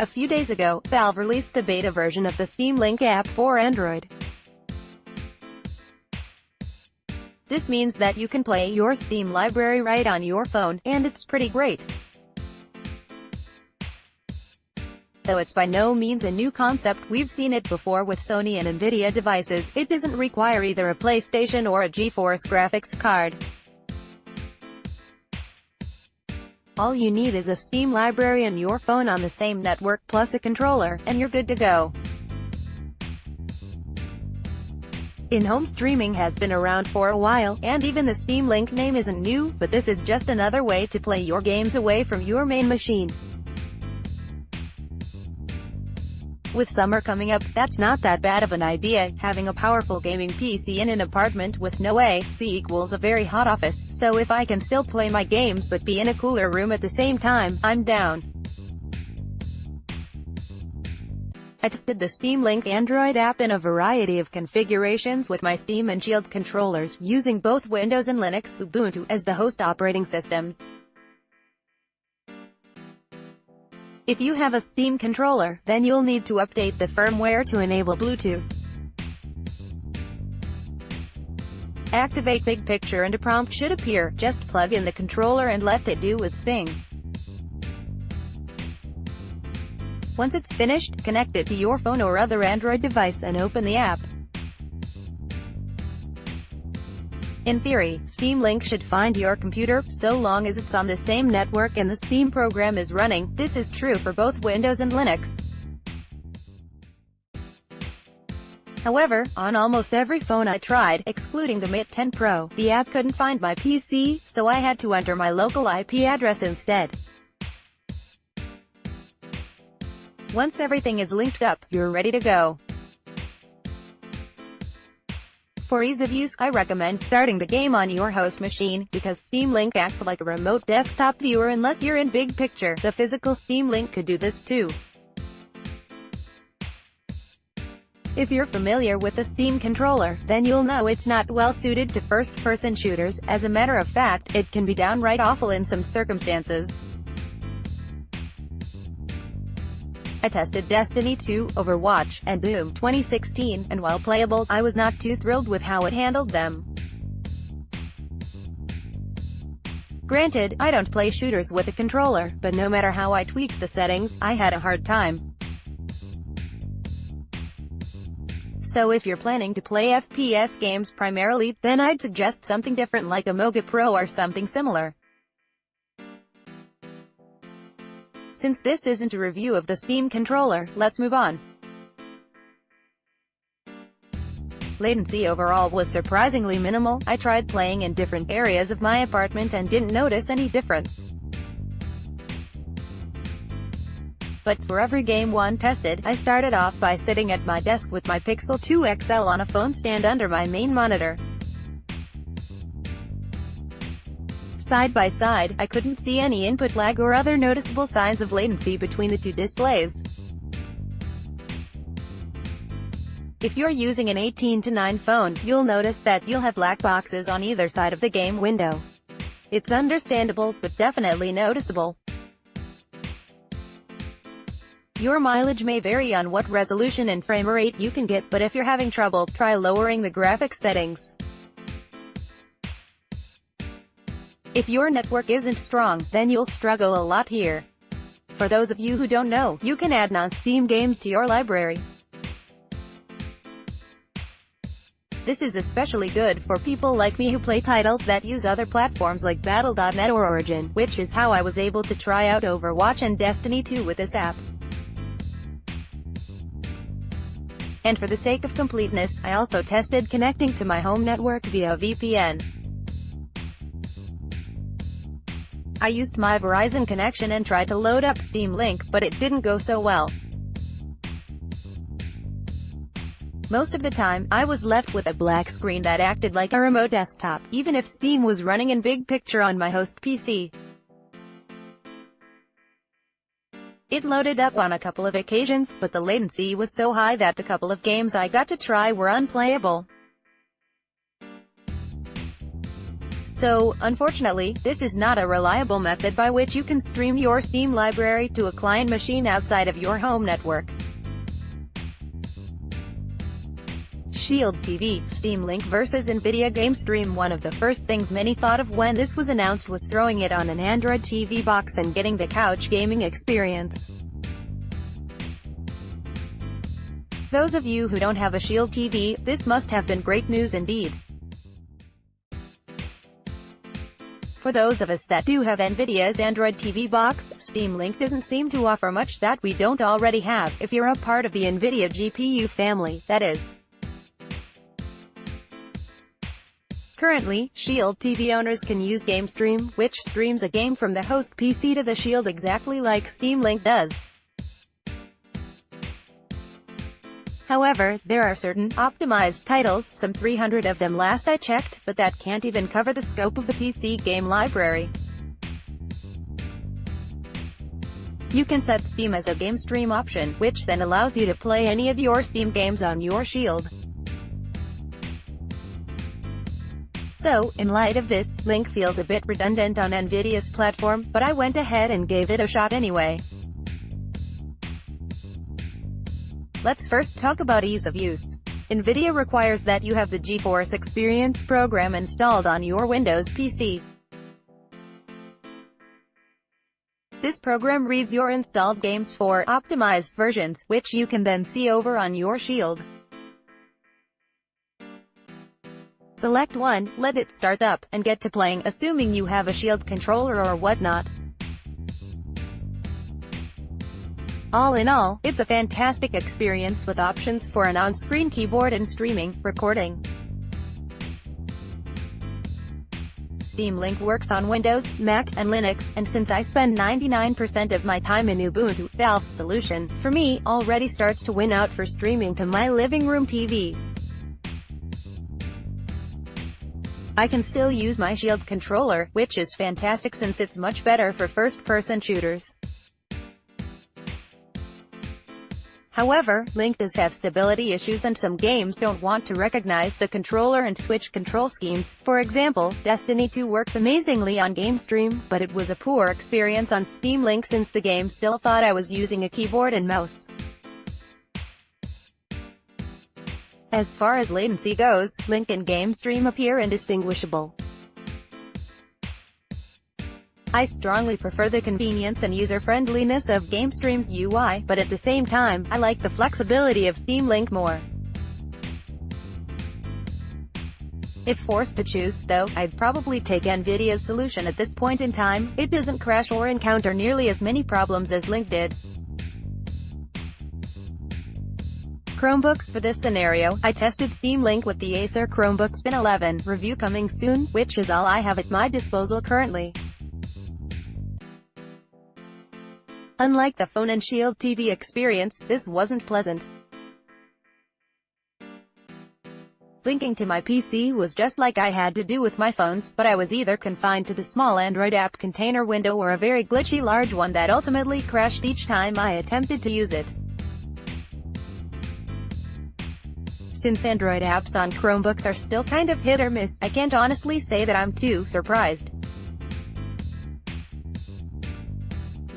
A few days ago, Valve released the beta version of the Steam Link app for Android. This means that you can play your Steam library right on your phone, and it's pretty great. Though it's by no means a new concept, we've seen it before with Sony and Nvidia devices. It doesn't require either a PlayStation or a GeForce graphics card. All you need is a Steam library and your phone on the same network plus a controller, and you're good to go. In-home streaming has been around for a while, and even the Steam Link name isn't new, but this is just another way to play your games away from your main machine. With summer coming up, that's not that bad of an idea. Having a powerful gaming PC in an apartment with no AC equals a very hot office, so if I can still play my games but be in a cooler room at the same time, I'm down. I tested the Steam Link Android app in a variety of configurations with my Steam and Shield controllers, using both Windows and Linux, Ubuntu, as the host operating systems. If you have a Steam controller, then you'll need to update the firmware to enable Bluetooth. Activate Big Picture and a prompt should appear. Just plug in the controller and let it do its thing. Once it's finished, connect it to your phone or other Android device and open the app. In theory, Steam Link should find your computer, so long as it's on the same network and the Steam program is running. This is true for both Windows and Linux. However, on almost every phone I tried, excluding the Mate 10 Pro, the app couldn't find my PC, so I had to enter my local IP address instead. Once everything is linked up, you're ready to go. For ease of use, I recommend starting the game on your host machine, because Steam Link acts like a remote desktop viewer unless you're in Big Picture. The physical Steam Link could do this too. If you're familiar with the Steam controller, then you'll know it's not well suited to first-person shooters. As a matter of fact, it can be downright awful in some circumstances. I tested Destiny 2, Overwatch, and Doom 2016, and while playable, I was not too thrilled with how it handled them. Granted, I don't play shooters with a controller, but no matter how I tweaked the settings, I had a hard time. So if you're planning to play FPS games primarily, then I'd suggest something different like a Moga Pro or something similar. Since this isn't a review of the Steam controller, let's move on. Latency overall was surprisingly minimal. I tried playing in different areas of my apartment and didn't notice any difference. But for every game one tested, I started off by sitting at my desk with my Pixel 2 XL on a phone stand under my main monitor. Side by side, I couldn't see any input lag or other noticeable signs of latency between the two displays. If you're using an 18:9 phone, you'll notice that you'll have black boxes on either side of the game window. It's understandable, but definitely noticeable. Your mileage may vary on what resolution and frame rate you can get, but if you're having trouble, try lowering the graphics settings. If your network isn't strong, then you'll struggle a lot here. For those of you who don't know, you can add non-Steam games to your library. This is especially good for people like me who play titles that use other platforms like Battle.net or Origin, which is how I was able to try out Overwatch and Destiny 2 with this app. And for the sake of completeness, I also tested connecting to my home network via VPN. I used my Verizon connection and tried to load up Steam Link, but it didn't go so well. Most of the time, I was left with a black screen that acted like a remote desktop, even if Steam was running in Big Picture on my host PC. It loaded up on a couple of occasions, but the latency was so high that the couple of games I got to try were unplayable. So, unfortunately, this is not a reliable method by which you can stream your Steam library to a client machine outside of your home network. Shield TV, Steam Link vs Nvidia Game Stream. One of the first things many thought of when this was announced was throwing it on an Android TV box and getting the couch gaming experience. Those of you who don't have a Shield TV, this must have been great news indeed. For those of us that do have Nvidia's Android TV box, Steam Link doesn't seem to offer much that we don't already have, if you're a part of the Nvidia GPU family, that is. Currently, Shield TV owners can use GameStream, which streams a game from the host PC to the Shield exactly like Steam Link does. However, there are certain optimized titles, some 300 of them last I checked, but that can't even cover the scope of the PC game library. You can set Steam as a game stream option, which then allows you to play any of your Steam games on your Shield. So, in light of this, Link feels a bit redundant on Nvidia's platform, but I went ahead and gave it a shot anyway. Let's first talk about ease of use. Nvidia requires that you have the GeForce Experience program installed on your Windows PC. This program reads your installed games for optimized versions, which you can then see over on your Shield. Select one, let it start up, and get to playing, assuming you have a Shield controller or whatnot. All in all, it's a fantastic experience with options for an on-screen keyboard and streaming, recording. Steam Link works on Windows, Mac, and Linux, and since I spend 99% of my time in Ubuntu, Valve's solution, for me, already starts to win out for streaming to my living room TV. I can still use my Shield controller, which is fantastic since it's much better for first-person shooters. However, Link does have stability issues and some games don't want to recognize the controller and switch control schemes. For example, Destiny 2 works amazingly on GameStream, but it was a poor experience on Steam Link since the game still thought I was using a keyboard and mouse. As far as latency goes, Link and GameStream appear indistinguishable. I strongly prefer the convenience and user-friendliness of GameStream's UI, but at the same time, I like the flexibility of Steam Link more. If forced to choose, though, I'd probably take Nvidia's solution at this point in time. It doesn't crash or encounter nearly as many problems as Link did. Chromebooks. For this scenario, I tested Steam Link with the Acer Chromebook Spin 11, review coming soon, which is all I have at my disposal currently. Unlike the phone and Shield TV experience, this wasn't pleasant. Linking to my PC was just like I had to do with my phones, but I was either confined to the small Android app container window or a very glitchy large one that ultimately crashed each time I attempted to use it. Since Android apps on Chromebooks are still kind of hit or miss, I can't honestly say that I'm too surprised.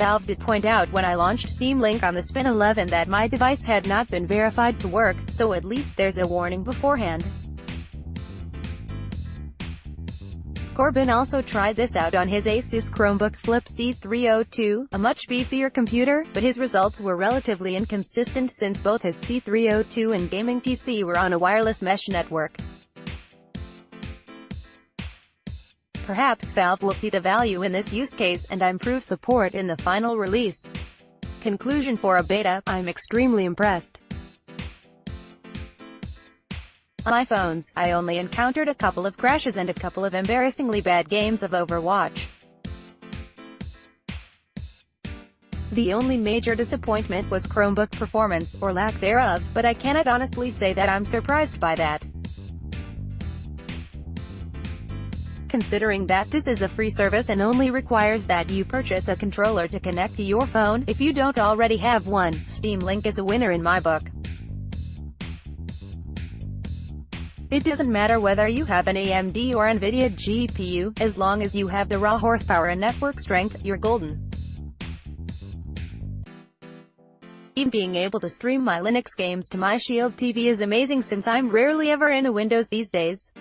Valve did point out when I launched Steam Link on the Spin 11 that my device had not been verified to work, so at least there's a warning beforehand. Corbin also tried this out on his Asus Chromebook Flip C302, a much beefier computer, but his results were relatively inconsistent since both his C302 and gaming PC were on a wireless mesh network. Perhaps Valve will see the value in this use case and improve support in the final release. Conclusion: for a beta, I'm extremely impressed. On my phones, I only encountered a couple of crashes and a couple of embarrassingly bad games of Overwatch. The only major disappointment was Chromebook performance, or lack thereof, but I cannot honestly say that I'm surprised by that. Considering that this is a free service and only requires that you purchase a controller to connect to your phone, if you don't already have one, Steam Link is a winner in my book. It doesn't matter whether you have an AMD or Nvidia GPU, as long as you have the raw horsepower and network strength, you're golden. Even being able to stream my Linux games to my Shield TV is amazing since I'm rarely ever in a Windows these days.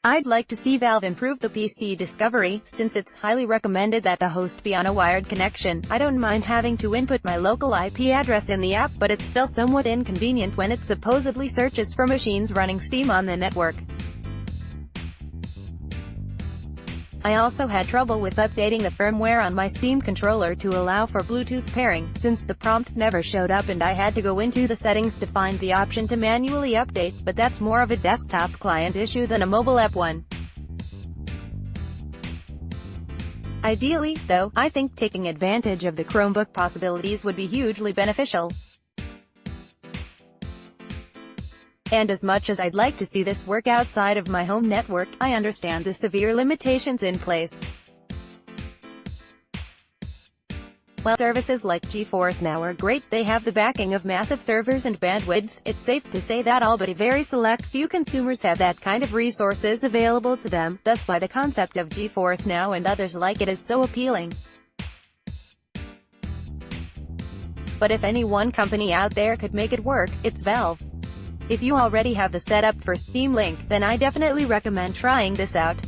I'd like to see Valve improve the PC discovery, since it's highly recommended that the host be on a wired connection. I don't mind having to input my local IP address in the app, but it's still somewhat inconvenient when it supposedly searches for machines running Steam on the network. I also had trouble with updating the firmware on my Steam controller to allow for Bluetooth pairing, since the prompt never showed up and I had to go into the settings to find the option to manually update, but that's more of a desktop client issue than a mobile app one. Ideally, though, I think taking advantage of the Chromebook possibilities would be hugely beneficial. And as much as I'd like to see this work outside of my home network, I understand the severe limitations in place. While services like GeForce Now are great, they have the backing of massive servers and bandwidth. It's safe to say that all but a very select few consumers have that kind of resources available to them, thus why the concept of GeForce Now and others like it is so appealing. But if any one company out there could make it work, it's Valve. If you already have the setup for Steam Link, then I definitely recommend trying this out.